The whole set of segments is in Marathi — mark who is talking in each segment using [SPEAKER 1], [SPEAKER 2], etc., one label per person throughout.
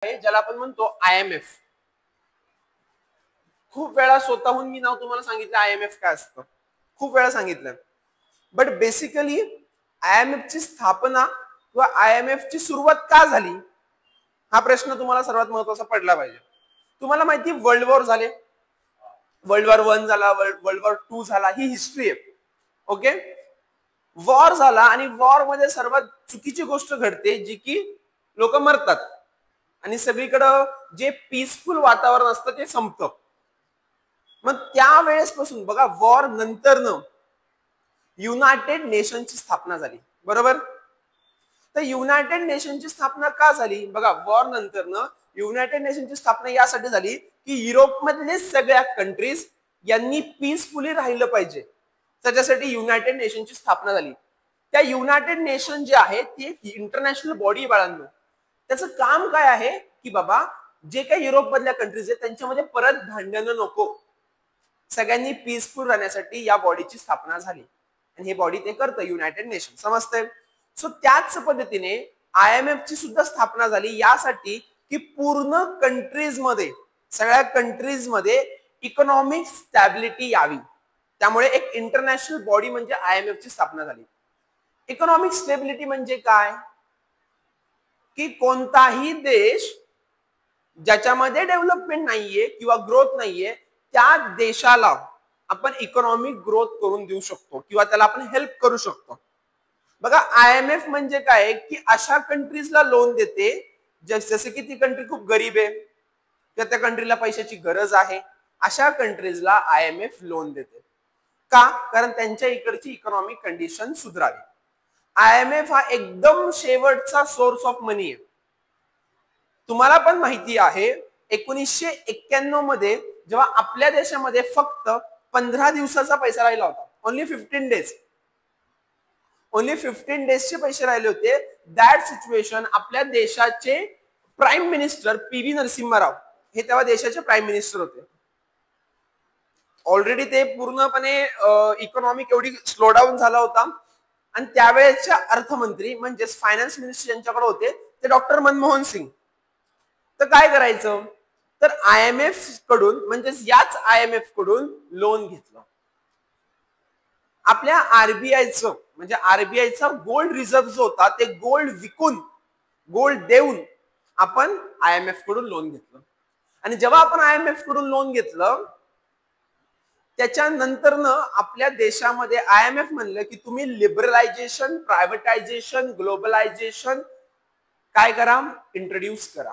[SPEAKER 1] आहे ज्याला आपण म्हणतो IMF. खूप वेळा स्वतःहून मी नाव तुम्हाला सांगितलं IMF काय असतं, खूप वेळा सांगितलं. बट बेसिकली IMF ची स्थापना किंवा IMF ची सुरुवात का झाली हा प्रश्न तुम्हाला सर्वात महत्त्वाचा पडला पाहिजे. तुम्हाला माहिती वर्ल्ड वॉर झाले, वर्ल्ड वॉर 1 झाला, वर्ल्ड वॉर 2 झाला, ही हिस्ट्री आहे. ओके, वॉर झाला आणि वॉर मध्ये सर्वात चुकीची गोष्ट घडते जी की लोक मरतात आणि सगळीकडं जे पीसफुल वातावरण असतं ते संपतं. मग त्यावेळेसपासून बघा वॉर नंतरनं युनायटेड नेशनची स्थापना झाली, बरोबर. तर युनायटेड नेशनची स्थापना का झाली बघा, वॉर नंतरनं युनायटेड नेशनची स्थापना यासाठी झाली की युरोपमधले सगळ्या कंट्रीज यांनी पीसफुली राहिलं पाहिजे, त्याच्यासाठी युनायटेड नेशनची स्थापना झाली. त्या युनायटेड नेशन जे आहे ती एक इंटरनॅशनल बॉडी बाळांनो. त्याचं काम काय आहे की बाबा जे काही युरोप मधल्या कंट्रीज आहेत त्यांच्यामध्ये परत भांडणं नको, सगळ्यांनी पीसफुल राहण्यासाठी या बॉडीची स्थापना झाली आणि हे बॉडी ते करतं युनायटेड नेशन, समजतंय. सो त्याच पद्धतीने IMF ची सुद्धा स्थापना झाली यासाठी की पूर्ण कंट्रीज मध्ये, सगळ्या कंट्रीज मध्ये इकॉनॉमिक स्टॅबिलिटी यावी, त्यामुळे एक इंटरनॅशनल बॉडी म्हणजे IMF ची स्थापना झाली. इकॉनॉमिक स्टेबिलिटी म्हणजे काय की कोणताही देश ज्याच्यामध्ये डेव्हलपमेंट नाहीये किंवा ग्रोथ नाहीये त्या देशाला आपण इकॉनॉमिक ग्रोथ करून देऊ शकतो किंवा त्याला आपण हेल्प करू शकतो. बघा IMF म्हणजे काय की अशा कंट्रीजला लोन देते जसे की ती कंट्री खूप गरीब आहे किंवा त्या कंट्रीला पैशाची गरज आहे, अशा कंट्रीजला IMF लोन देते. का? कारण त्यांच्या इकडची इकॉनॉमिक कंडिशन सुधारावी. IMF हा एकदम शेवटचा सोर्स ऑफ मनी आहे. तुम्हाला पण माहिती आहे 1991 मध्ये जेव्हा आपल्या देशामध्ये फक्त 15 दिवसाचा पैसा राहिला होता, ओनली 15 डेज, ओनली 15 डेजचे पैसे राहिले होते. दॅट सिच्युएशन आपल्या देशाचे prime minister PV Narasimha Rao हे तेव्हा देशाचे प्राईम मिनिस्टर होते. ऑलरेडी ते पूर्णपणे इकॉनॉमिक एवढी स्लो डाऊन झाला होता आणि त्यावेळेच्या अर्थमंत्री म्हणजेच फायनान्स मिनिस्टर यांच्याकडे होते ते डॉक्टर मनमोहन सिंग. तर काय करायचं तर IMF कडून म्हणजेच याच IMF कडून लोन घेतलं. आपल्या RBIचं म्हणजे RBIचा गोल्ड रिझर्व्ह जो होता ते गोल्ड विकून, गोल्ड देऊन आपण IMF कडून लोन घेतलं. आणि जेव्हा आपण IMF कडून लोन घेतलं त्याच्यानंतरनं आपल्या देशामध्ये IMF म्हणलं की तुम्ही लिबरलायझेशन, प्रायव्हेटायझेशन, ग्लोबलायझेशन काय करा, इंट्रोड्यूस करा.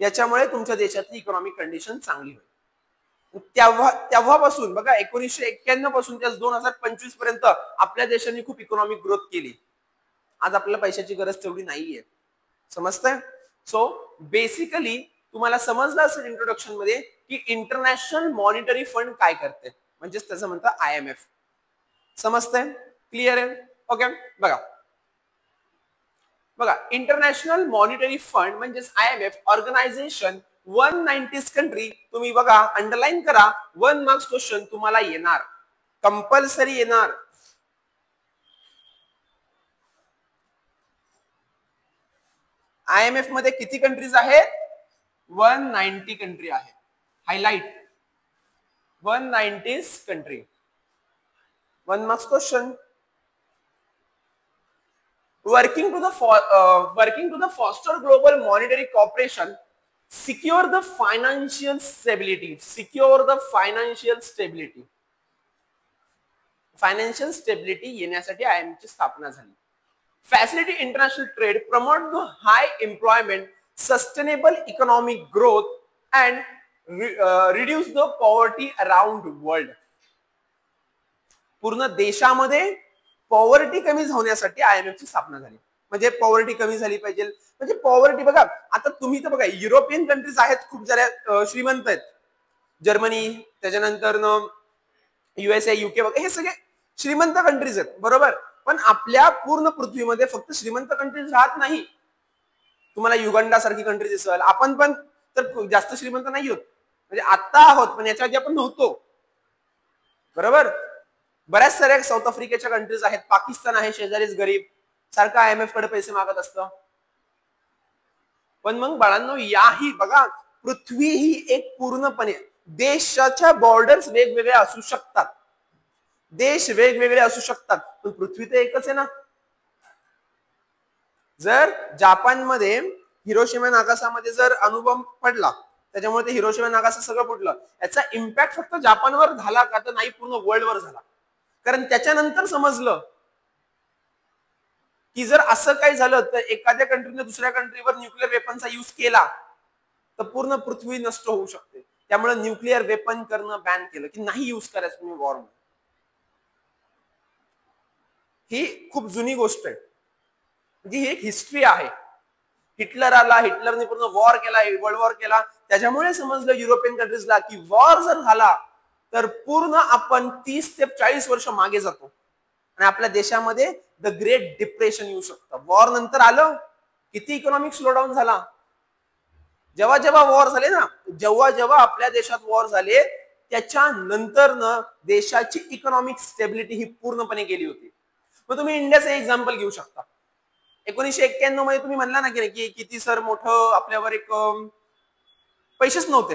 [SPEAKER 1] याच्यामुळे तुमच्या देशातली इकॉनॉमिक कंडिशन चांगली होईल. तेव्हापासून बघा 1991 पासून ते 2025 पर्यंत आपल्या देशाने खूप इकॉनॉमिक ग्रोथ केली. आज आपल्याला पैशाची गरज तेवढी नाहीये, समजतंय. सो बेसिकली तुम्हाला समजलं असेल इंट्रोडक्शन मध्ये की इंटरनॅशनल मॉनिटरी फंड काय करते, म्हणजेच त्याचं म्हणतात IMF. समजतंय, क्लिअर आहे. ओके, बघा बघा इंटरनॅशनल मॉनिटरी फंड म्हणजेच IMF ऑर्गनायझेशन 190 कंट्री. तुम्ही बघा अंडरलाईन करा, 1 मार्क्स क्वेश्चन तुम्हाला येणार, कंपल्सरी येणार. IMF मध्ये किती कंट्रीज आहेत? 190 कंट्री आहे. Highlight 190 country. 1 marks question. Working to the foster global monetary cooperation, secure the financial stability. Secure the financial stability. Financial stability येण्यासाठी IMF ची स्थापना झाली. Facilitate international trade, promote the high employment, sustainable economic growth, and reduce the poverty around the world. पूर्ण देशामध्ये पॉवर्टी कमी होण्यासाठी IMF ची स्थापना झाली. म्हणजे पॉवर्टी कमी झाली पाहिजे. म्हणजे पॉवर्टी बघा आता तुम्ही तर बघा युरोपियन कंट्रीज आहेत खूप साऱ्या श्रीमंत आहेत, जर्मनी, त्याच्यानंतर USA, UK वगैरे हे सगळे श्रीमंत कंट्रीज आहेत, बरोबर. पण आपल्या पूर्ण पृथ्वीमध्ये फक्त श्रीमंत कंट्रीज राहत नाही. तुम्हाला युगांडा सारखी कंट्री दिसेल. आपण पण तर जास्त श्रीमंत नाही होत, म्हणजे आता आहोत पण याच्या आधी आपण नव्हतो, बरोबर. बऱ्याच साऱ्या साऊथ आफ्रिकेच्या कंट्रीज आहेत, पाकिस्तान आहे शेजारीच गरीब, सारखं IMF कडे पैसे मागत असतं. पण मग बाळांनो याही बघा, पृथ्वी ही एक पूर्णपणे, देशाच्या बॉर्डर्स वेगवेगळ्या असू शकतात, देश वेगवेगळे असू शकतात, पण पृथ्वी तर एकच आहे ना. जर जापानमध्ये हिरोशिमा नागासामध्ये जर अणुबॉम्ब पडला, त्याच्यामुळे ते हिरोशिमा नागासा सगळं फुटलं, याचा इम्पॅक्ट फक्त जापानवर झाला का, तर नाही, पूर्ण वर्ल्डवर झाला. कारण त्याच्यानंतर समजलं की जर असं काही झालं तर एखाद्या कंट्रीने दुसऱ्या कंट्रीवर न्यूक्लिअर वेपनचा यूज केला तर पूर्ण पृथ्वी नष्ट होऊ शकते. त्यामुळे न्यूक्लिअर वेपन करणं बॅन केलं, की नाही यूज करायचं तुम्ही वॉर मध्ये. ही खूप जुनी गोष्ट आहे, म्हणजे ही एक हिस्ट्री आहे. हिटलर आला, हिटलरने पूर्ण वॉर केला, वर्ल्ड वॉर केला, त्याच्यामुळे समजलं युरोपियन कंट्रीजला की वॉर जर झाला तर पूर्ण आपण 30 ते 40 वर्ष मागे जातो आणि आपल्या देशामध्ये द ग्रेट डिप्रेशन येऊ शकतं. वॉर नंतर आलं, किती इकॉनॉमिक स्लोडाऊन झाला. जेव्हा जेव्हा वॉर झाले ना, जेव्हा जेव्हा आपल्या देशात वॉर झाले, त्याच्यानंतर देशाची इकॉनॉमिक स्टेबिलिटी ही पूर्णपणे गेली होती. मग तुम्ही इंडियाचं एक्झाम्पल घेऊ शकता. 1991 मध्ये तुम्ही म्हणला ना की किती सर मोठं आपल्यावर एक पैसेच नव्हते,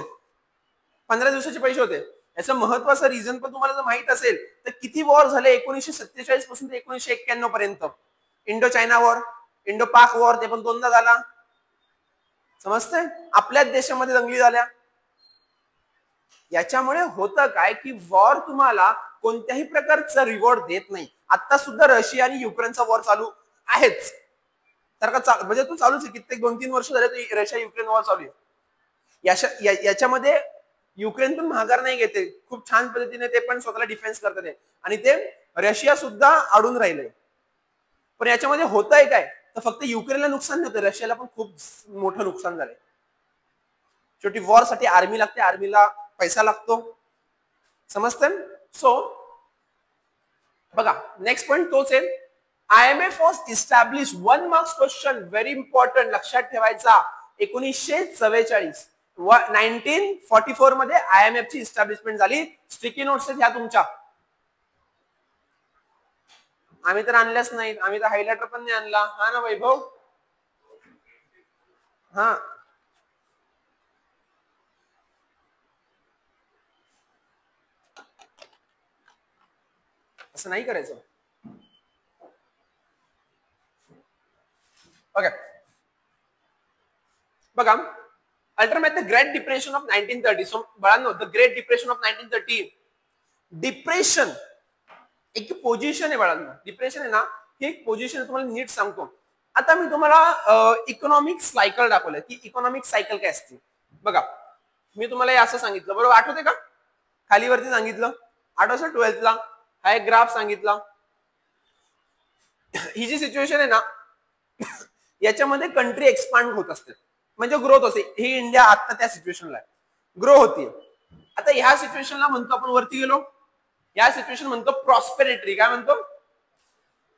[SPEAKER 1] 15 दिवसाचे पैसे होते. याचं महत्वाचं रिझन पण तुम्हाला जर माहित असेल तर किती वॉर झाले 1947 पासून ते 1991 पर्यंत. इंडो चायना वॉर, इंडो पाक वॉर, ते पण दोनदा झाला. समजतंय? आपल्याच देशामध्ये दंगली झाल्या. याच्यामुळे होतं काय की वॉर तुम्हाला कोणत्याही प्रकारचा रिवॉर्ड देत नाही. आता सुद्धा रशिया आणि युक्रेनचा वॉर चालू आहेच, तर का म्हणजे तो चालूच आहे, कित्येक 2-3 वर्ष झाले रशिया युक्रेन वॉर चालू आहे. याच्यामध्ये युक्रेन पण माघार नाही घेते, खूप छान पद्धतीने ते पण स्वतःला डिफेन्स करतात आणि ते रशिया सुद्धा अडून राहिले. पण याच्यामध्ये होत आहे काय, तर फक्त युक्रेनला नुकसान होतं, रशियाला पण खूप मोठं नुकसान झालंय. शेवटी वॉर साठी आर्मी लागते, आर्मीला पैसा लागतो. समजतं? सो बघा, नेक्स्ट पॉइंट तोच आहे. IMF was establish, 1 marks question, very important, लक्षात ठेवायचा. 1944 1944 मध्ये IMF ची इस्टॅब्लिशमेंट झाली. स्टिकी नोट्स ह्या तुमच्या, आम्ही तर आणल्याच नाहीत, आम्ही तर हायलायटर पण नाही आणला. हा ना वैभव? हा, असं नाही करायचं. ओके, बघा, ultimate the great depression of 1930. So बाळांनो, the great depression of 1930, depression एक पोझिशन आहे बाळांनो. डिप्रेशन आहे ना, ही एक पोझिशन तुम्हाला नीट सांगतो. आता मी तुम्हाला इकॉनॉमिक सायकल दाखवलं की इकॉनॉमिक सायकल काय असते. बघा, मी तुम्हाला असं सांगितलं, बरोबर आठवते का? खालीवरती सांगितलं, आठवतं 12th हा एक ग्राफ सांगितला. ही जी सिच्युएशन आहे ना, याच्यामध्ये कंट्री एक्सपांड होत असते, म्हणजे ग्रोथ असते. ही इंडिया आता त्या सिच्युएशनला ग्रो होती. आता ह्या सिच्युएशनला म्हणतो आपण, वरती गेलो, या सिच्युएशन म्हणतो प्रॉस्पेरिटी. काय म्हणतो?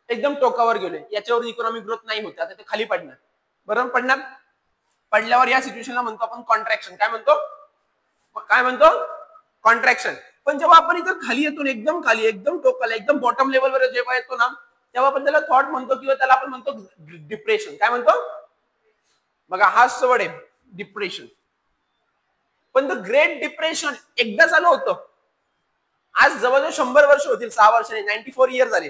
[SPEAKER 1] एकदम टोकावर गेले, याच्यावर इकॉनॉमिक ग्रोथ नाही होते, आता ते खाली पडणार. बरोबर पडणार. पडल्यावर या सिच्युएशनला म्हणतो आपण कॉन्ट्रॅक्शन. काय म्हणतो? काय म्हणतो? कॉन्ट्रॅक्शन. पण जेव्हा आपण इथं खाली येतो, एकदम खाली, एकदम टोकाला, एकदम बॉटम लेवलवर जेव्हा येतो ना, तेव्हा आपण त्याला थॉट म्हणतो, किंवा त्याला आपण म्हणतो डिप्रेशन. काय म्हणतो? बघा, हाच वर्ड आहे, डिप्रेशन. पण द ग्रेट डिप्रेशन एकदा चालू होतं, आज जवळजवळ 100 वर्ष होतील, 6 वर्षांनी, 94 इयर झाले.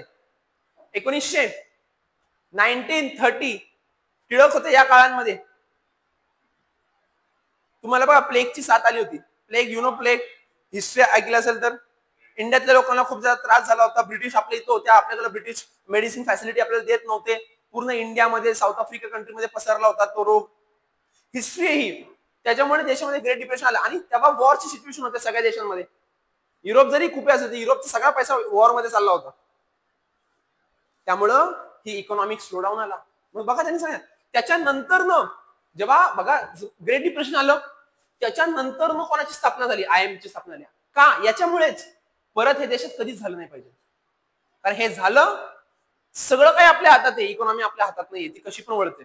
[SPEAKER 1] 1930 टिळक होते या काळांमध्ये. तुम्हाला बघा, प्लेगची साथ आली होती. Plague, you know plague, history ऐकलं असेल तर. इंडियातल्या लोकांना खूप जास्त त्रास झाला होता. ब्रिटिश आपल्या इथं होत्या, आपल्याकडे ब्रिटिश मेडिसिन फॅसिलिटी आपल्याला देत नव्हते. पूर्ण इंडियामध्ये, साऊथ आफ्रिका कंट्रीमध्ये पसरला होता तो रोग. हिस्ट्री ही, त्याच्यामुळे देशामध्ये ग्रेट डिप्रेशन आलं. आणि तेव्हा वॉरची सिच्युएशन होते सगळ्या देशांमध्ये. युरोप जरी खूप असेल, युरोपचा सगळा पैसा वॉर मध्ये चालला होता, त्यामुळं ही इकॉनॉमिक स्लोडाऊन आला. मग बघा, त्यांनी सांगितलं, त्याच्यानंतर जेव्हा बघा ग्रेट डिप्रेशन आलं, त्याच्यानंतर कोणाची स्थापना झाली? IMF ची स्थापना झाली. का? याच्यामुळेच. परत हे देशात कधीच झालं नाही पाहिजे, कारण हे झालं, सगळं काही आपल्या हातात आहे, इकॉनॉमी आपल्या हातात नाहीये, ती कशी पण वळते.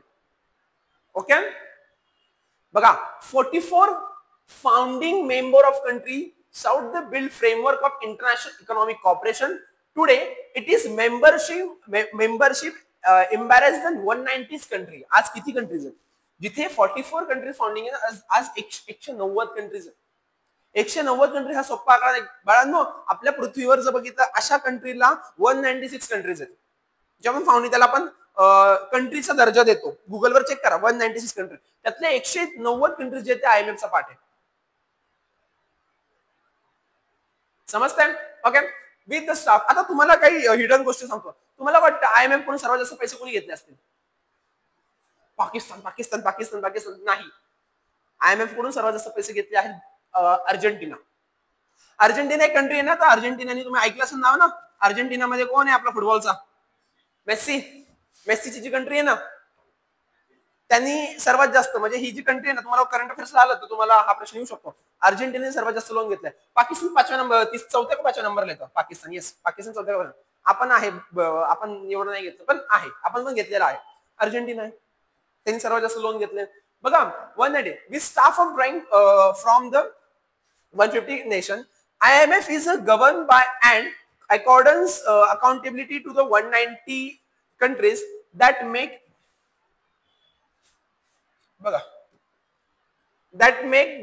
[SPEAKER 1] ओके, बघा, 44 founding member of country sought the build framework of international economic cooperation. Today it is membership embarrassed than 190 country. आज किती कंट्रीज आहेत? जिथे 44 कंट्रीज फाउंडिंग आहे, आज 190 कंट्रीज आहेत. 190 कंट्री हा सोपा आकडा नाही बाळांनो. आपल्या पृथ्वीवर जर बघितलं अशा कंट्रीला 196 कंट्रीज आहेत, जेव्हा फाउंडिंग त्याला आपण कंट्रीचा दर्जा देतो. गुगलवर चेक करा, 196 कंट्री, त्यातल्या 190 कंट्रीज जे आयएमएफचा पार्ट आहे. समजतंय? Okay, with the staff. आता तुम्हाला काही हिडन गोष्टी सांगतो. तुम्हाला वाटतं आयएमएफ कडून सर्वात जास्त पैसे कोणी घेतले असतील? पाकिस्तान पाकिस्तान पाकिस्तान पाकिस्तान नाही. आयएमएफ कडून सर्वात जास्त पैसे घेतले आहेत अर्जेंटिना. अर्जेंटिना एक कंट्री आहे ना, तर अर्जेंटिनाने तुम्ही ऐकलं असेल नाव ना. अर्जेंटिनामध्ये कोण आहे आपला फुटबॉलचा? मेस्सी. मेस्सीची जी कंट्री आहे ना, त्यांनी सर्वात जास्त, म्हणजे ही जी कंट्री आहे ना, तुम्हाला करंट अफेअर्सला आलं तर तुम्हाला हा प्रश्न येऊ शकतो. अर्जेंटिनाने सर्वात जास्त लोन घेतलाय. पाकिस्तान 5व्या नंबर, 34 का 5व्या नंबरला येतं पाकिस्तान. येस, पाकिस्तान 4थ्या नंबर. आपण आहे, आपण एवढं नाही घेतलं पण आहे, आपण पण घेतलेलं आहे. अर्जेंटिना आहे, त्यांनी सर्वात जास्त लोन घेतले. बघा, 190 with staff of drawing from the 150 nation. IMF is governed by and accountability to the 190 countries that make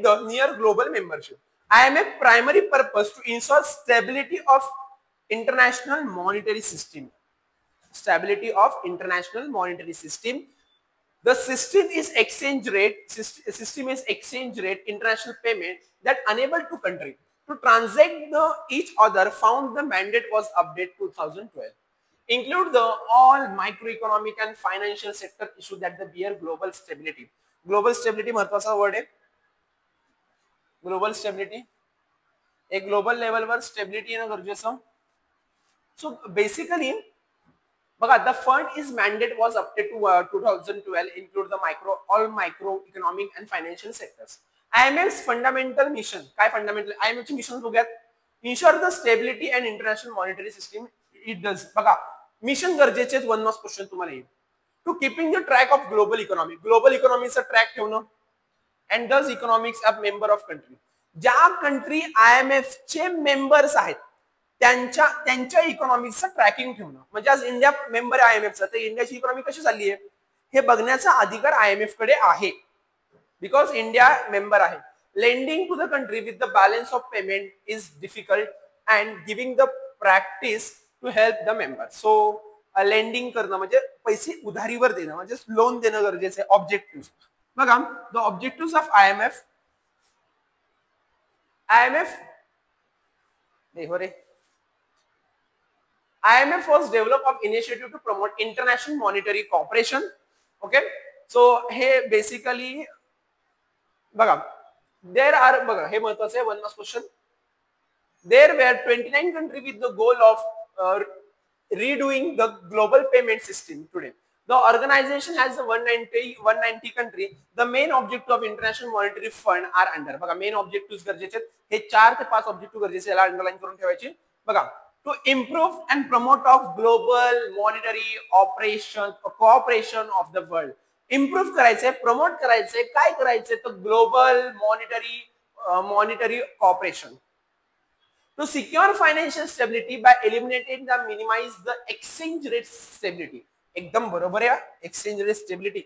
[SPEAKER 1] the near global membership. IMF primary purpose to ensure stability of international monetary system. Stability of international monetary system. The system is exchange rate. System is exchange rate international payment that enable to country to transact each other. Found the mandate was updated 2012. Include the all microeconomic and financial sector issue that the bear global stability. Global stability महत्वाचा वर्ड आहे. ग्लोबल स्टेबिलिटी, एक ग्लोबल लेवलवर स्टेबिलिटी येणं गरजेचं. सो बेसिकली बघा, the fund is mandate was update to 2012. Include the all micro economic and financial sectors. IMF's fundamental mission काय? फंडामेंटल IMFचे मिशन बघूयात. Insure the stability and international monetary system. It does. बघा, मिशन गरजेचे. 1 मार्क्स क्वेश्चन तुम्हाला येईल. To keeping the track of global economy. Global इकॉनॉमीचा ट्रॅक ठेवणं. And does economics of member of country. ज्या कंट्री IMF चे मेंबर्स आहेत त्यांच्या इकॉनॉमिक्सचं ट्रॅकिंग ठेवणं. म्हणजे आज इंडिया मेंबर आहे IMFचा, तर इंडियाची इकॉनॉमी कशी चालली आहे हे बघण्याचा अधिकार IMF कडे आहे, बिकॉज इंडिया मेंबर आहे. Lending to the country with the balance of payment is difficult and giving the practice to help the member. So lending करणं म्हणजे पैसे उधारीवर देणं, म्हणजे लोन देणं गरजेचं आहे. ऑब्जेक्टिव्ह बघा, the objective of IMF was developed of initiative to promote international monetary cooperation. Okay, so हे basically बघा, there are बघा हे महत्वाचं आहे. 1 marks question. There were 29 countries with the goal of redoing the global payment system today. The organization has 190 country. The main objective of International Monetary Fund are under. बघा, मेन ऑब्जेक्टिव्ह गरजेचे आहेत. हे 4 ते 5 ऑब्जेक्टिव्ह गरजेचे, याला अंडरलाईन करून ठेवायची. बघा, to improve and promote of global monetary operation cooperation of the world. Improve करायचंय, प्रमोट करायचंय, काय करायचंय तर global monetary cooperation. To secure financial stability by eliminating the minimize the exchange rate stability. एकदम बरोबर आहे. Exchange rate stability.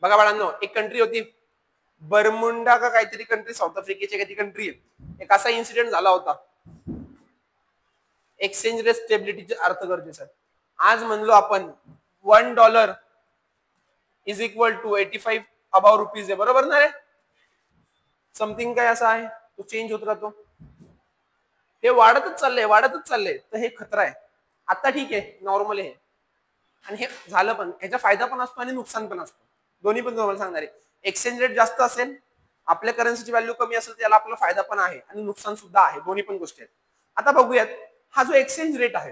[SPEAKER 1] बघा बाळांनो, एक कंट्री होती बर्मुंडा का काहीतरी कंट्री, साऊथ आफ्रिकेची काहीतरी कंट्री आहे. एक असा इन्सिडेंट झाला होता. एक्सचेंज रेट स्टेबिलिटीचे अर्थ गरजेचा आहे. आज म्हणलो आपण $1 is equal to 85 above rupees आहे, बरोबर ना रे? समथिंग काय असं आहे, तो चेंज होत राहतो. हे वाढतच चाललंय. तर हे खतरा आहे. आता ठीक आहे, नॉर्मल आहे, आणि हे झालं पण, ह्याचा फायदा पण असतो आणि नुकसान पण असतं. दोन्ही पण तुम्हाला सांगणार आहे. एक्सचेंज रेट जास्त असेल, आपल्या करन्सीची व्हॅल्यू कमी असेल, त्याला आपला फायदा पण आहे आणि नुकसान सुद्धा आहे. दोन्ही पण गोष्टी आहेत. आता बघूयात, हा जो एक्सचेंज रेट आहे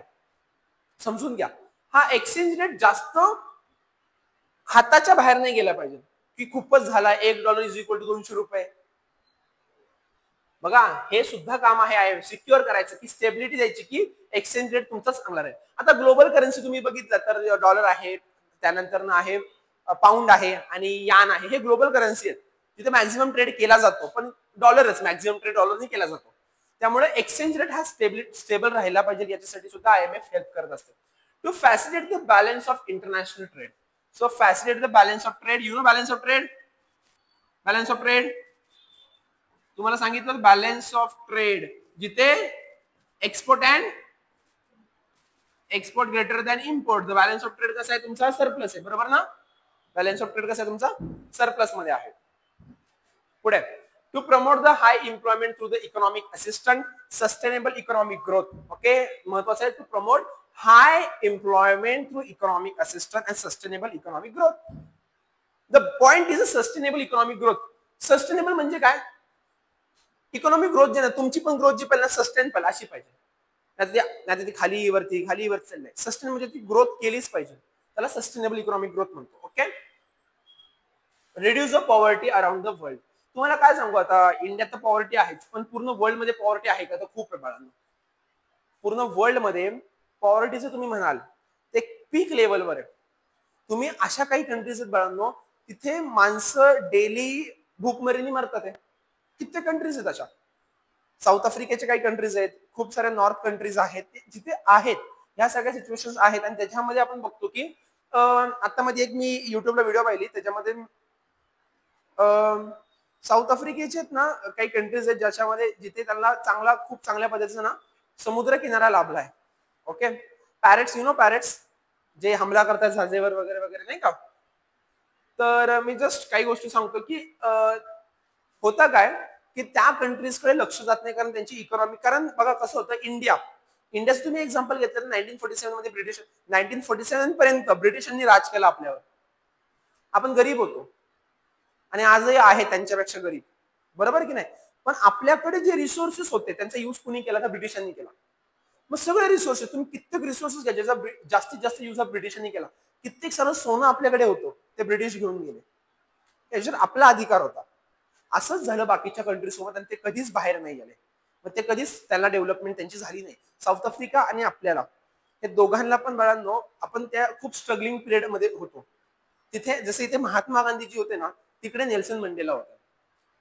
[SPEAKER 1] समजून घ्या. हा एक्सचेंज रेट जास्त हाताच्या बाहेर नाही गेला पाहिजे की खूपच झाला. $1 इज इक्वल टू 200 रुपये. बघा, हे सुद्धा काम आहे सिक्युअर करायचं, की स्टेबिलिटी द्यायची, की एक्सचेंज रेट तुमचा चांगला राहील. आता ग्लोबल करन्सी तुम्ही बघितलं तर डॉलर आहे, त्यानंतर आहे पाऊंड आहे आणि यान आहे. हे ग्लोबल करन्सी आहेत, तिथे मॅक्झिमम ट्रेड केला जातो, पण डॉलरच मॅक्झिमम ट्रेड डॉलरने केला जातो. त्यामुळे एक्सचेंज रेट हा स्टेबल राहिला पाहिजे, याच्यासाठी सुद्धा IMF हेल्प करत असते. To facilitate the balance of international trade. So facilitate the balance of trade. You know balance of trade? Balance of trade. तुम्हाला सांगितलं बॅलन्स ऑफ ट्रेड जिथे export and export greater than import. The balance of trade कसा आहे तुमचा सरप्लस आहे बरोबर ना. बॅलन्स ऑफ ट्रेड कसा आहे तुमचा सरप्लस मध्ये आहे. पुढे to promote the high employment through the economic assistant sustainable economic growth. Okay महत्वाचं आहे to promote high employment through economic assistant and sustainable economic growth. The point is a sustainable economic growth. Sustainable म्हणजे काय इकॉनॉमिक ग्रोथ जे ना तुमची पण ग्रोथ जी पहिला सस्टेन पाहिजे अशी पाहिजे. नाही ती खाली वरती चाललंय. सस्टेन म्हणजे ती ग्रोथ केलीच पाहिजे त्याला सस्टेनेबल इकॉनॉमिक ग्रोथ म्हणतो. Okay reduce the poverty around the world. तुम्हाला काय सांगू आता इंडियात तर पॉवर्टी आहेच पण पूर्ण वर्ल्ड मध्ये पॉवर्टी आहे का तर खूप आहे बाळांनो. पूर्ण वर्ल्ड मध्ये पॉवर्टीचं तुम्ही म्हणाल ते पीक लेवलवर आहे. तुम्ही अशा काही कंट्रीज आहेत बाळांनो तिथे माणसं डेली भूकमरीने मरतात आहे. किती कंट्रीज आहेत अशा. साऊथ आफ्रिकेचे काही कंट्रीज आहेत खूप साऱ्या नॉर्थ कंट्रीज आहेत जिथे आहेत ह्या सगळ्या सिच्युएशन आहेत. आणि त्याच्यामध्ये आपण बघतो की आता मध्ये एक मी युट्यूबला व्हिडिओ पाहिली त्याच्यामध्ये साऊथ आफ्रिकेचे ना काही कंट्रीज आहेत ज्याच्यामध्ये जिथे त्यांना खूप चांगल्या पद्धतीने ना समुद्र किनारा लाभलाय. Okay pirates you know pirates जे हमला करतात जहाजेवर वगैरे वगैरे नाही का. तर मी जस्ट काही गोष्टी सांगतो की होता काय की त्या कंट्रीजकडे लक्ष जात नाही कारण त्यांची इकॉनॉमी. कारण बघा कसं होतं इंडियाचं तुम्ही एक्झाम्पल घेतलं 1947 मध्ये 1947 पर्यंत ब्रिटिशांनी राज केला आपल्यावर. आपण गरीब होतो आणि आजही आहे त्यांच्यापेक्षा गरीब बरोबर की नाही. पण आपल्याकडे जे रिसोर्सेस होते त्यांचा यूज कुणी केला तर ब्रिटिशांनी केला. मग सगळे रिसोर्सेस तुम्ही कित्येक रिसोर्सेस घ्या ज्याचा जास्तीत जास्त यूज ब्रिटिशांनी केला. कित्येक सारं सोनं आपल्याकडे होतं ते ब्रिटिश घेऊन गेले. त्याच्यावर आपला अधिकार होता. असंच झालं बाकीच्या कंट्री सोबत आणि ते कधीच बाहेर नाही गेले. मग ते कधीच त्यांना डेव्हलपमेंट त्यांची झाली नाही. साऊथ आफ्रिका आणि आपल्याला हे दोघांना पण बाळांनो आपण त्या खूप स्ट्रगलिंग पिरियड मध्ये होतो. तिथे जसे इथे महात्मा गांधीजी होते ना तिकडे नेल्सन मंडेला होते.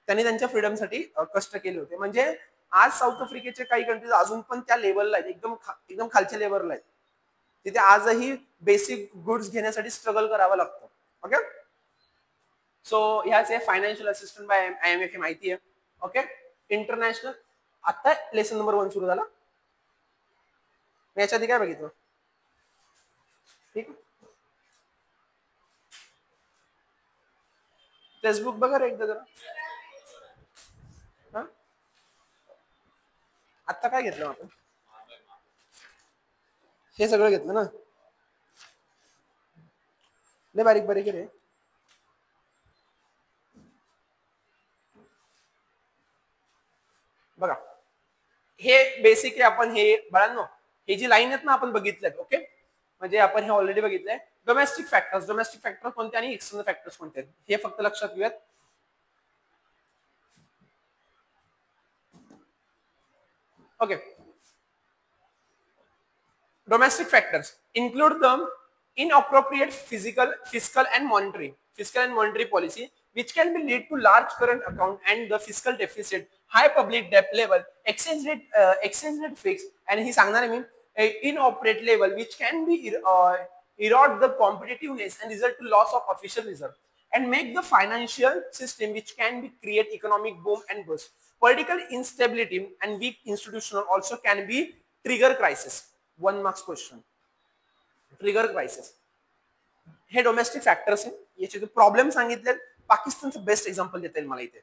[SPEAKER 1] त्यांनी त्यांच्या फ्रीडमसाठी कष्ट केले होते. म्हणजे आज साऊथ आफ्रिकेचे काही कंट्रीज अजून पण त्या लेवलला आहेत एकदम खालच्या लेवलला आहेत. तिथे आजही बेसिक गुड्स घेण्यासाठी स्ट्रगल करावं लागतं. ओके सो ह्याच आहे फायनान्शियल असिस्टंट बाय IMF ही माहिती आहे. ओके इंटरनॅशनल आता लेसन नंबर 1 सुरू झाला. मी याच्या आधी काय बघितलं ठीक टेक्स्टबुक बघा रे एकदा जरा. आता काय घेतलं आपण हे सगळं घेतलं ना लय बारीक बारीक रे. बघा हे बेसिकली आपण हे बाळांनो हे जी लाईन आहेत ना आपण बघितल्यात. ओके म्हणजे आपण हे ऑलरेडी बघितलंय. डोमेस्टिक फॅक्टर्स कोणते आणि एक्सटर्नल फॅक्टर्स कोणते हे फक्त लक्षात घेऊयात. Okay domestic factors include the inappropriate fiscal and monetary policy which can be lead to large current account and the fiscal deficit, high public debt level, exchange rate fix and he सांगणार मी inappropriate level which can be erode the competitiveness and result to loss of official reserve and make the financial system which can be create economic boom and bust. Political instability and weak institutional also can be trigger crisis. 1 marks question. Trigger crisis हे डोमेस्टिक फॅक्टर्स आहे. याचे प्रॉब्लेम सांगितले. पाकिस्तानचं बेस्ट एक्झाम्पल देता येईल मला इथे.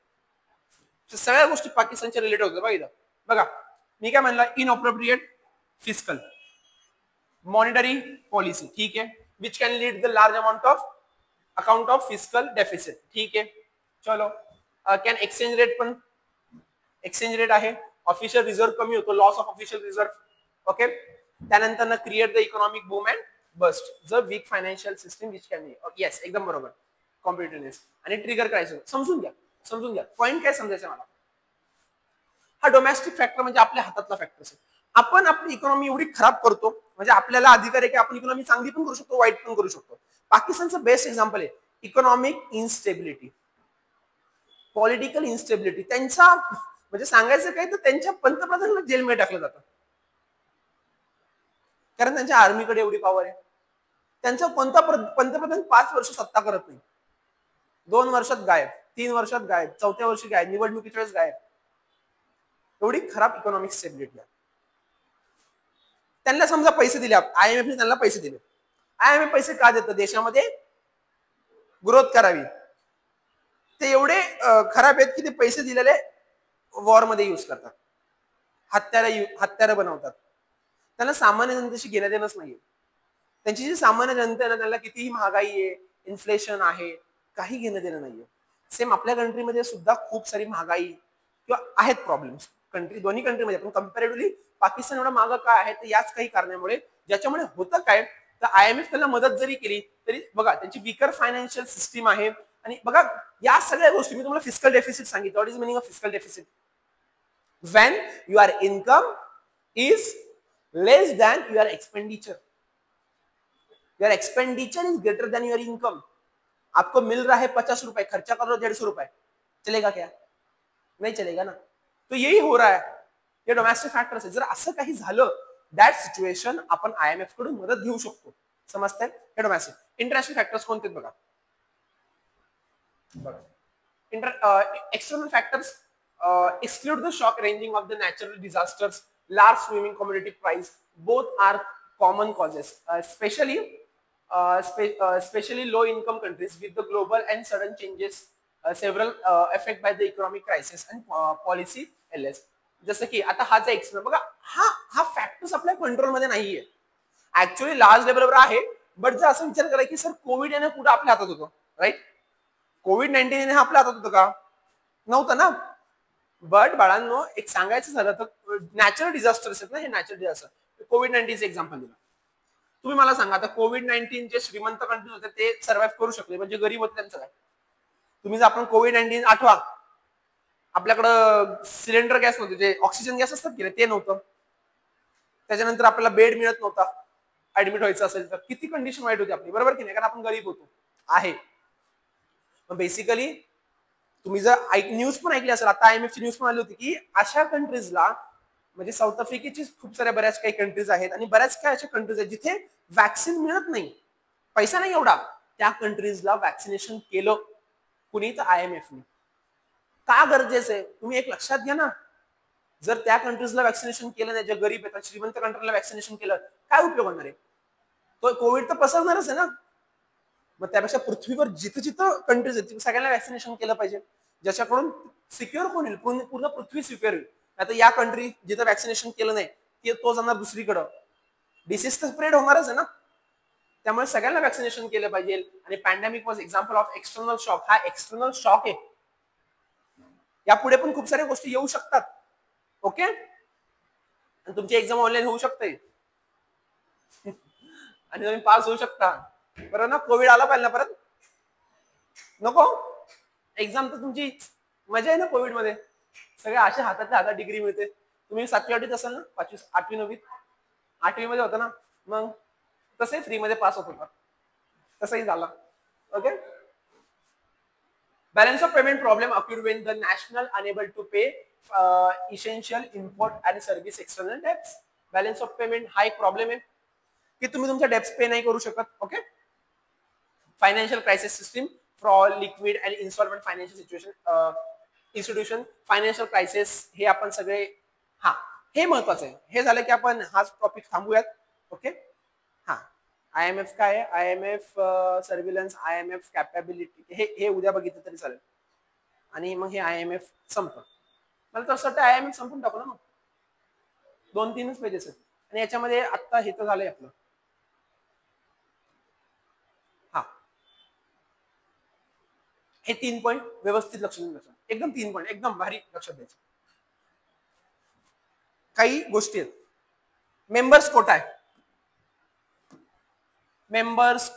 [SPEAKER 1] सगळ्या गोष्टी पाकिस्तानच्या रिलेटेड होत्या बघा. बघा मी काय म्हणला इनअप्रोप्रिएट फिस्कल मॉनिटरी पॉलिसी ठीक आहे which can lead the large account of fiscal deficit ठीक आहे. चलो कॅन एक्सचेंज रेट आहे. ऑफिशियल रिझर्व कमी होतो loss of official reserve. Okay त्यानंतर create the economic boom and bust the weak financial system which can be yes एकदम बरोबर कॉम्पिटिटिव्हनेस आणि ट्रिगर क्रायसिस. समजून घ्या पॉईंट काय समजायचं मला. हा डोमेस्टिक फॅक्टर म्हणजे आपल्या हातातला फॅक्टर आहे. आपण आपली इकॉनॉमी एवढी खराब करतो म्हणजे आपल्याला अधिकार आहे की आपण इकॉनॉमी चांगली पण करू शकतो वाईट पण करू शकतो. पाकिस्तानचं बेस्ट एक्झाम्पल आहे इकॉनॉमिक इन्स्टेबिलिटी पॉलिटिकल इन्स्टेबिलिटी. त्यांचा म्हणजे सांगायचं काय तर त्यांच्या पंतप्रधानाला जेलमध्ये टाकलं जातं कारण त्यांच्या आर्मीकडे एवढी पॉवर आहे. त्यांचा कोणता पंतप्रधान 5 वर्ष सत्ता करत नाही, 2 वर्षात गायब, 3 वर्षात गायब, 4थ्या वर्षी गायब, निवडणुकीच्या वेळेस गायब. एवढी खराब इकॉनॉमिक स्टेबिलिटी आहे. त्यांना समजा पैसे दिले, आयएमएफने त्यांना पैसे दिले. आयएमएफ पैसे का देतं? देशामध्ये ग्रोथ करावी. ते एवढे खराब आहेत की ते पैसे दिलेले वॉर मध्ये युज करतात, हत्यारं बनवतात. त्यांना सामान्य जनतेशी घेणं देणंच नाहीये. त्यांची जी सामान्य जनता आहे ना, त्यांना कितीही महागाई आहे, इन्फ्लेशन आहे, काही घेणं देणं नाहीये. सेम आपल्या कंट्रीमध्ये सुद्धा खूप सारी महागाई किंवा आहेत प्रॉब्लेम्स कंट्री, दोन्ही कंट्रीमध्ये. पण कम्पॅरेटिव्हली पाकिस्तान एवढं मागं काय आहे, तर याच काही कारणामुळे, ज्याच्यामुळे होतं काय, तर आयएमएफ त्यांना मदत जरी केली तरी बघा त्यांची वीकर फायनान्शियल सिस्टीम आहे. आणि बघा या सगळ्या गोष्टी, मी तुम्हाला फिस्कल डेफिसिट सांगितलं. What is meaning of fiscal deficit? When your income is less than your expenditure. Your expenditure is greater than your income. आपको मिल रहा है 50 रुपए, खर्चा कर रहे हो 150 रुपए, चलेगा क्या? नहीं चलेगा ना. तो यही हो रहा है, ये डोमेस्टिक फॅक्टर्स आहे. जर असं काही झालं, दॅट सिच्युएशन आपण आयएमएफ कडून मदत घेऊ शकतो. समजतंय? हे डोमेस्टिक. इंटरनॅशनल फॅक्टर्स कोणते बघा. External factors exclude the shock ranging of the natural disasters, large swimming commodity price, both are common causes, especially low income countries with the global and sudden changes, several affected by the economic crisis and policy LS. जसं की आता हा जो एक्सटर्नल बघा, हा फॅक्टर्स आपल्या कंट्रोल मध्ये नाहीये, ऍक्च्युअली लार्ज लेवलवर आहे. बट जर असं विचार करा की सर कोविड याने कुठं आपल्या हातात होतं, राईट? कोविड-19 हा आपल्या हातात होतं का? नव्हतं ना. बट बाळांनो, एक सांगायचं झालं तर नॅचरल डिझास्टर्स आहेत ना, हे नॅचरल डिझास्टर. कोविड-19 एक्झाम्पल दिलं. तुम्ही मला सांगा, आता कोविड-19 जे श्रीमंत कंट्रीज होते ते सर्व्हाइव्ह करू शकले, म्हणजे गरीब होते त्यांचं काय? तुम्ही जर आपण कोविड-19 आठवा, आपल्याकडं सिलेंडर गॅस नव्हते, जे ऑक्सिजन गॅस असतात की ते नव्हतं. त्याच्यानंतर आपल्याला बेड मिळत नव्हता, ऍडमिट व्हायचं असेल तर. किती कंडिशन वाईट होती आपली, बरोबर की नाही? कारण आपण गरीब होतो आहे. बेसिकली तुम्ही जर न्यूज पण ऐकली असेल, आता आयएमएफ ची न्यूज पण आली होती की अशा कंट्रीजला, म्हणजे साऊथ आफ्रिकेची खूप साऱ्या बऱ्याच काही कंट्रीज आहेत आणि बऱ्याच काही अशा कंट्रीज आहेत जिथे वॅक्सिन मिळत नाही, पैसा नाही एवढा, त्या कंट्रीजला वॅक्सिनेशन केलं कुणी? तर आयएमएफने. का गरजेचं आहे तुम्ही एक लक्षात घ्या ना. जर त्या कंट्रीजला वॅक्सिनेशन केलं नाही, ज्या गरीब आहेत, श्रीमंत कंट्रीला वॅक्सिनेशन केलं, काय उपयोग होणार आहे? तो कोविड तर पसरणारच आहे ना. मग त्यापेक्षा पृथ्वीवर जिथं जिथं कंट्रीज आहेत सगळ्यांना वॅक्सिनेशन केलं पाहिजे, ज्याच्याकडून सिक्युअर कोण होईल, पूर्ण पृथ्वी सिक्युअर होईल. आता या कंट्री जिथं वॅक्सिनेशन केलं नाही तो जाणार दुसरीकडं, डिसीज तर स्प्रेड होणारच आहे ना. त्यामुळे सगळ्यांना वॅक्सिनेशन केलं पाहिजे. आणि pandemic was example of external shock. हा एक्सटर्नल शॉक आहे. यापुढे पण खूप साऱ्या गोष्टी येऊ शकतात. ओके, आणि तुमची एक्झाम ऑनलाईन होऊ शकते आणि तुम्ही पास होऊ शकता, बरं ना? कोविड आला पाहिजे ना परत, नको. एक्झाम तर तुमची मजा आहे ना कोविड मध्ये, सगळ्या अशा हातातल्या हातात डिग्री मिळते. तुम्ही 7वी 8वीत असाल ना, 5वी 8वी 9वीत 8वी मध्ये होता ना, मग तसे फ्री मध्ये पास होत होता, तसंही झाला. Okay. Balance of payment problem occurred when the national unable to pay essential import and service external debts. Balance of payment हा एक प्रॉब्लेम आहे की तुम्ही तुमच्या डेब्ट्स पे नाही करू शकत. Okay. Financial crisis system for liquid and insolvent financial situation institution. Financial crisis हे आपण सगळे, हा हे महत्वाचं आहे. हे झालं की आपण हाच टॉपिक थांबूयात. ओके. हा, आयएमएफ काय आहे, आयएमएफ सर्व्हिलन्स, आयएमएफ कॅपेबिलिटी, हे उद्या बघितलं तरी चालेल. आणि मग हे आयएमएफ संपतं. मला तर असं वाटतं आयएमएफ संपून टाकू ना मग. 2-3च पेजेस आहेत आणि याच्यामध्ये आता हे तर झालंय आपलं. हा, हे 3 पॉईंट व्यवस्थित लक्ष देऊन बघा. एकदम 3 पॉईंट एकदम भारी लक्षात द्यायचे. काही गोष्टी आहेत. मेंबर्स कोटा आहे. मेंबर्स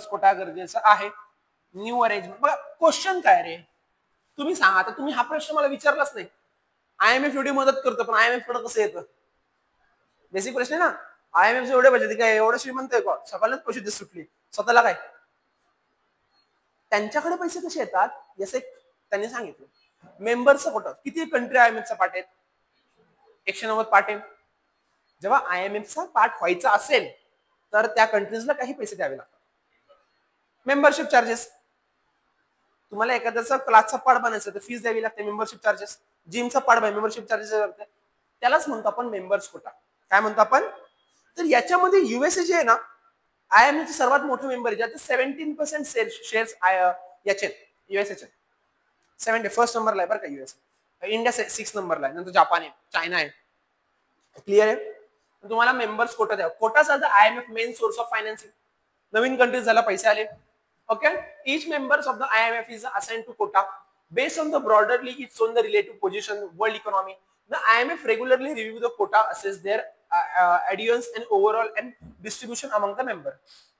[SPEAKER 1] कोटा गरजेचं आहे. New arrangement. बघा क्वेश्चन काय रे, तुम्ही सांगा. आता तुम्ही हा प्रश्न मला विचारलाच नाही. आयएमएफ एवढी मदत करतो पण आयएमएफ कडे कसं येतं? बेसिक प्रश्न आहे ना. आयएमएफ एवढे पाहिजे काय, एवढं श्रीमंत आहे का? सगळ्यांनाच पैसे सुटली, स्वतःला काय? त्यांच्याकडे पैसे कसे येतात जसे त्यांनी सांगितलं. मेंबरचं कोटा, किती कंट्री आयएमएफचा पार्ट आहेत? 190 पार्ट आहे. जेव्हा आयएमएफचा पार्ट व्हायचा असेल तर त्या कंट्रीजला काही पैसे द्यावे लागतात. मेंबरशिप चार्जेस, तुम्हाला एखाद्याचा क्लासचा पार्ट बनायचं तर फीस द्यावी लागते, मेंबरशिप चार्जेस. जिमचा पार्ट बाय मेंबरशिप चार्जेस लागते, त्यालाच म्हणतो आपण मेंबर्स कोटा. काय म्हणतो आपण? तर याच्यामध्ये युएसए जे आहे ना, IMF चे सर्वात मोठे मेंबर आहे, ज्याचे 17% शेअर्स याचे युएसएचे 70 फर्स्ट नंबरला आहे बरं का युएसए. इंडिया 6 नंबरला आहे, नंतर जपान आहे, चायना आहे. क्लिअर आहे? तुम्हाला मेंबर्स कोटा द्या. Quotas are the IMF main source of financing. नवीन कंट्रीज झाला पैसे आले. Okay, each members of the IMF is assigned to quota based on the broadly its own the relative position world economy. The IMF regularly review the quota, assess their adherence and overall and distribution among the member.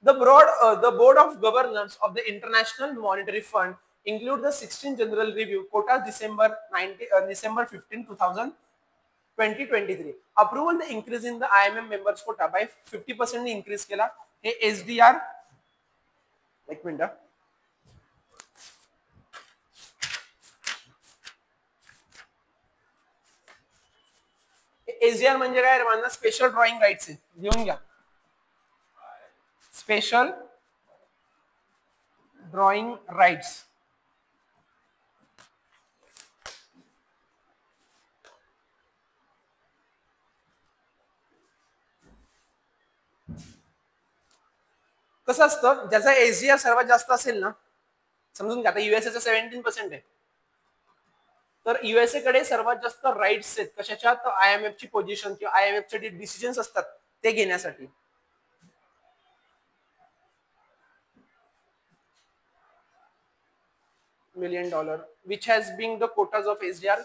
[SPEAKER 1] The board of governors of the International Monetary Fund include the 16th general review quota December 15, 2023. Approval the increase in the IMF members quota by 50% increase केला. हे SDR एक मिनिट. SDR म्हणजे काय? माझा स्पेशल ड्रॉइंग राईट्स आहे, घेऊन घ्या. Special drawing rights. कसं असतं, ज्याचा SDR सर्वात जास्त असेल ना, समजून घ्या आता युएसएचा 17% आहे, तर युएसए कडे सर्वात जास्त राईट्स आहेत कशाच्या? तर IMF ची पोझिशन किंवा IMF चे डिसिजन्स असतात ते घेण्यासाठी. $1 million which has been the quotas of SDR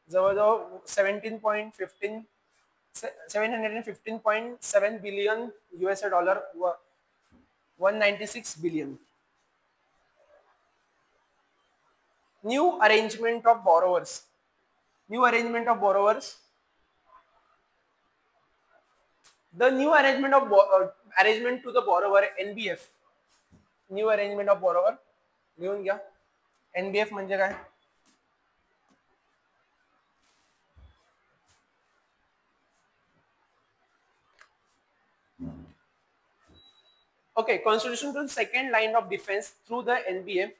[SPEAKER 1] जवळजवळ 715.7 billion USA dollar, 196 billion. New arrangement of borrowers. New arrangement of borrowers. The new arrangement of arrangement to the borrower NBF. New arrangement of borrower. लिहून घ्या. NBF म्हणजे काय? Okay, constitution to the second line of defense through the NBF.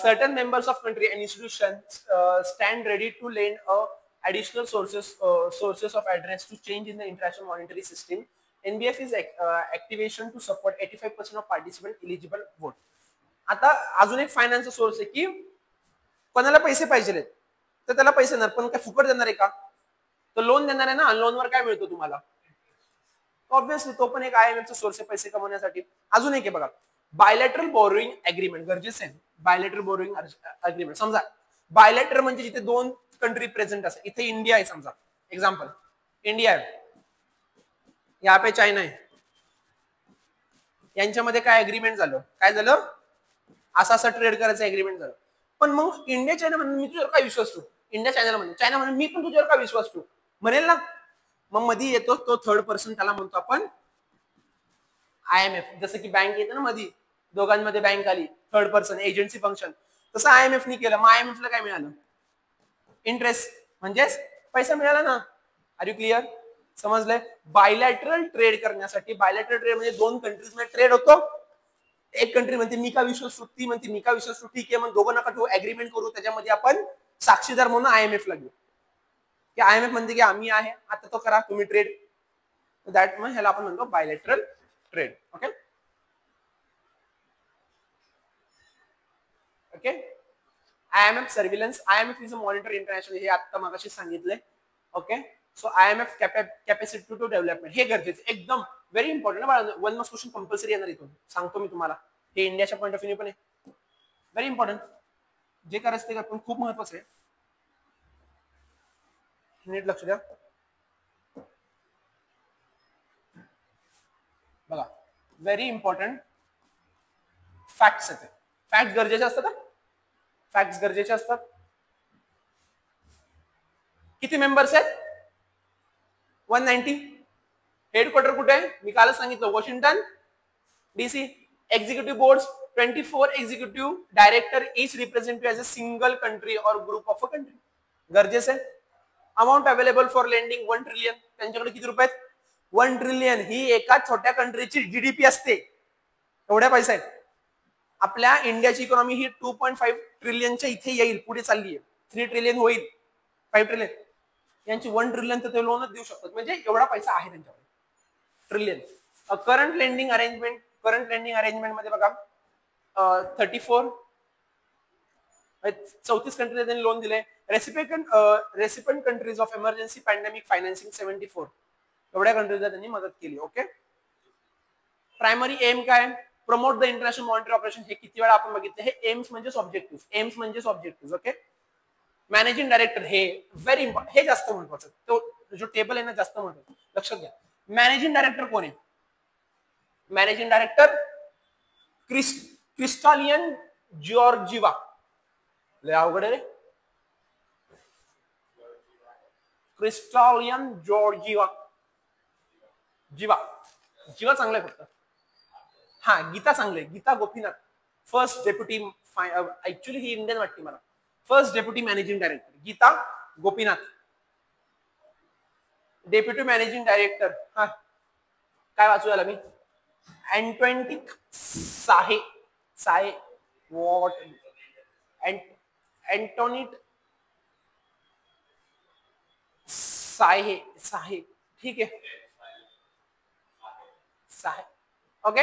[SPEAKER 1] Certain members of country and institutions stand ready to lend additional sources of address to change in the international monetary system. NBF is activation to support 85% of participant eligible vote. आता अजून एक फायनान्सचा सोर्स आहे की कोणाला पैसे पाहिजे तर त्याला पैसे देणार, पण काय फुकट देणार आहे का? तो लोन देणार आहे ना, लोनवर काय मिळतो तुम्हाला? ऑब्विसली तो पण एक IMF चा सोर्स आहे पैसे कमवण्यासाठी. अजून एक आहे बघा, बायलॅटरल बोरोइंग अग्रीमेंट. गरजेचं आहे बायलॅटरल बोरोइंग अग्रीमेंट. समजा बायलॅटरल म्हणजे जिथे दोन कंट्री प्रेझेंट असतात. इथे इंडिया आहे समजा, एक्झाम्पल इंडिया आहे, यहाँ पे चायना आहे, यांच्यामध्ये काय अग्रीमेंट झालं? काय झालं? असं ट्रेड करायचं अग्रीमेंट झालं. पण मग इंडिया चायना म्हणून मी तुझ्यावर काय विश्वास ठेवू? इंडिया चायनाला म्हणून, चायना म्हणून मी पण तुझ्यावर काय विश्वास ठेवू म्हणेल ना. मग मध्ये येतो तो थर्ड पर्सन, त्याला म्हणतो आपण IMF. जसं की बँक येते ना मध्ये, दोघांमध्ये बँक आली, थर्ड पर्सन एजन्सी फंक्शन, तसं IMF नी केलं. मग IMF ला काय मिळालं? इंटरेस्ट, म्हणजेच पैसा मिळाला ना. Are you clear? समजलंय? बायलॅटरल ट्रेड करण्यासाठी, बायलॅटरल ट्रेड म्हणजे दोन कंट्रीज मध्ये ट्रेड होतो. एक कंट्री म्हणते मी का विश्वास ठेवू, ती म्हणते मी का विश्वास ठेवू, ठीक आहे मग दोघं नका ठेवू, अग्रीमेंट करू, त्याच्यामध्ये आपण साक्षीदार म्हणून IMF ला घेऊ. की IMF म्हणते की आम्ही आहे, आता तो करा तुम्ही ट्रेड. दॅट मग ह्याला आपण म्हणतो bilateral trade. Okay okay. IMF surveillance. IMF is a monitor international, हे आता मगाशी सांगितलंय. Okay, so IMF capacity to development, हे गरजेचं एकदम very important. One marks question compulsory येणार इथून, सांगतो मी तुम्हाला. हे इंडियाच्या पॉईंट ऑफ व्ह्यू पण आहे, व्हेरी इम्पॉर्टंट. जे करायचं ते पण खूप महत्वाचं आहे, नीट लक्ष द्या. बघा, व्हेरी इम्पॉर्टंट फॅक्ट्स आहेत. फॅक्ट गरजेचे असतात, फॅक्ट्स गरजेचे असतात. किती मेंबर्स आहेत? 190. हेडक्वार्टर कुठे आहे? मी कालच सांगितलं, Washington DC. Executive board 24 executive director, each representative as a single country और ग्रुप ऑफ अ कंट्री. गरजेचं आहे. Amount available for lending 1 trillion. त्यांच्याकडे किती रुपये आहेत? 1 ट्रिलियन ही एका छोट्या कंट्रीची जीडीपी असते. एवढ्या पैसा आहेत. आपल्या इंडियाची इकॉनॉमी ही 2.5 ट्रिलियनच्या इथे येईल, पुढे चालली आहे. 3 ट्रिलियन होईल, 5 ट्रिलियन. यांची 1 ट्रिलियन तर ते लोनच देऊ शकतात. म्हणजे एवढा पैसा आहे त्यांच्याकडे, ट्रिलियन. करंट लेंडिंग अरेंजमेंट मध्ये बघा 34 34 कंट्रीज त्यांनी लोन दिले. Recipient countries of emergency pandemic financing 74 एवढ्या कंट्रीजला त्यांनी मदत केली. ओके. प्रायमरी एम काय? Promote the international monetary operation. हे किती वेळा आपण बघितले. हे एम्स म्हणजे ऑब्जेक्टिव्ह. ओके. मॅनेजिंग डायरेक्टर हे व्हेरी इम्पॉर्टंट, हे जास्त महत्वाचं. तो जो टेबल आहे ना जास्त महत्वाचं, लक्षात घ्या. मॅनेजिंग डायरेक्टर कोण आहे? Managing director Kristalina Georgieva. लय अवघड आहे रे. क्रिस्टालियन जॉर्जिवा. जीवा चांगलं आहे फक्त. हा, गीता चांगले. Geeta Gopinath, first deputy, actually ही इंडियन वाटते मला, first deputy managing director Geeta Gopinath. Deputy managing director हा काय वाचू याला मी? अँटोनिक साहे व्हॉट अँटोनिट साहे ठीक आहे. साहे. ओके.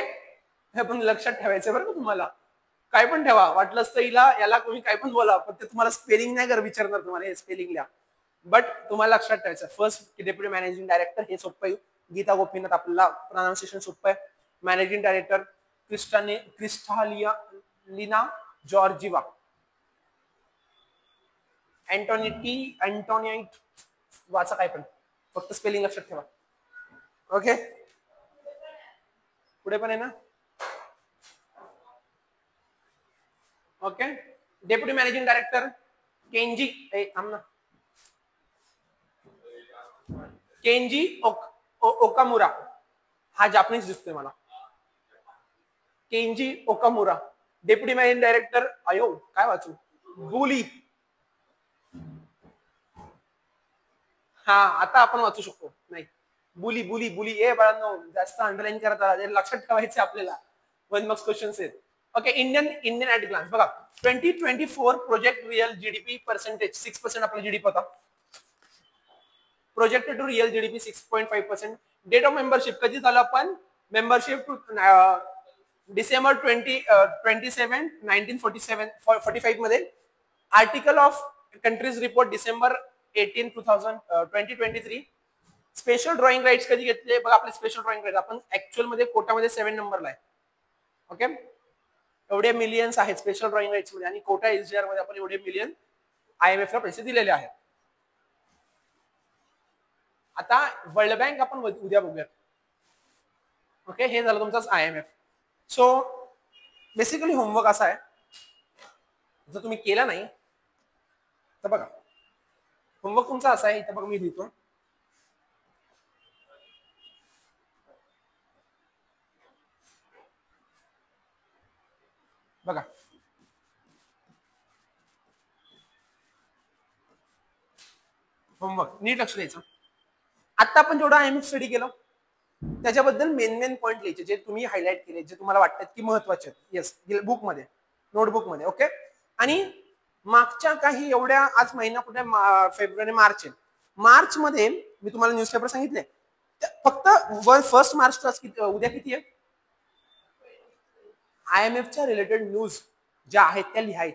[SPEAKER 1] हे पण लक्षात ठेवायचं बरं का तुम्हाला. काय पण ठेवा, वाटलंच तर याला कोणी काय पण बोला, पण ते तुम्हाला स्पेलिंग नाही कर विचारणार तुम्हाला, हे स्पेलिंग लिहा. बट तुम्हाला लक्षात ठेवायचं, फर्स्ट डेप्युटी मॅनेजिंग डायरेक्टर हे सोपं आहे. गीता गोपीनाथ आपल्याला प्रोनाउन्सिएशन सोपं आहे. Managing director Kristalina Georgieva. Antoinette वाचा काय पण, फक्त स्पेलिंग लक्षात ठेवा. ओके. पुढे पण आहे ना. Okay. Deputy managing director Kenji Okamura. हा जापनीज दिसतोय मला. Kenji Okamura. Deputy managing director अयो काय वाचू, बुली. हा, आता आपण वाचू शकतो. नाही, बुली. ए बाळांनो, जास्त अंडरलाईन करता, लक्षात ठेवायचे आपल्याला. 1 मार्क्स क्वेश्चन्स आहेत. ओके. इंडियन ॲट ग्लान्स बघा. 2024 प्रोजेक्ट रिअल जीडीपी पर्सेंटेज 6% आपला जीडीपी होता. Projected to real GDP 6.5%. Date of membership कधी झालं आपण? मेंबरशिप डिसेंबर 27 1945 मध्ये. Article of countries report December 18 2023. Special drawing rights कधी घेतले? बघा आपले स्पेशल ड्रॉइंग राईट्स आपण ऍक्च्युअल मध्ये कोटामध्ये 7 नंबरला आहे. ओके. एवढे मिलियन्स आहेत स्पेशल ड्रॉइंग राईट्स मध्ये, आणि कोटा एसजीआर मध्ये आपण एवढे मिलियन IMF ला पैसे दिलेले आहेत. आता वर्ल्ड बँक आपण उद्या बघूयात. ओके. हे झालं तुमचं IMF. सो बेसिकली होमवर्क असा आहे, जर तुम्ही केला नाही तर बघा, होमवर्क तुमचा असा आहे, इथं बघा मी लिहितो. बघा, होमवर्क नीट लक्ष द्यायचं. आता आपण जेवढा IMF स्टडी केलं त्याच्याबद्दल मेन पॉईंट लिहायचे, जे तुम्ही हायलाइट केले, जे तुम्हाला वाटतात की महत्वाचे आहेत. येस, बुक मध्ये, नोटबुक मध्ये. ओके. आणि मागच्या काही एवढ्या, आज महिना कुठे फेब्रुवारी मार्च आहे, मार्च मध्ये मी तुम्हाला न्यूजपेपर सांगितले, फक्त 1 मार्च उद्या किती आहे? IMF च्या रिलेटेड न्यूज ज्या आहेत त्या लिहायच्या.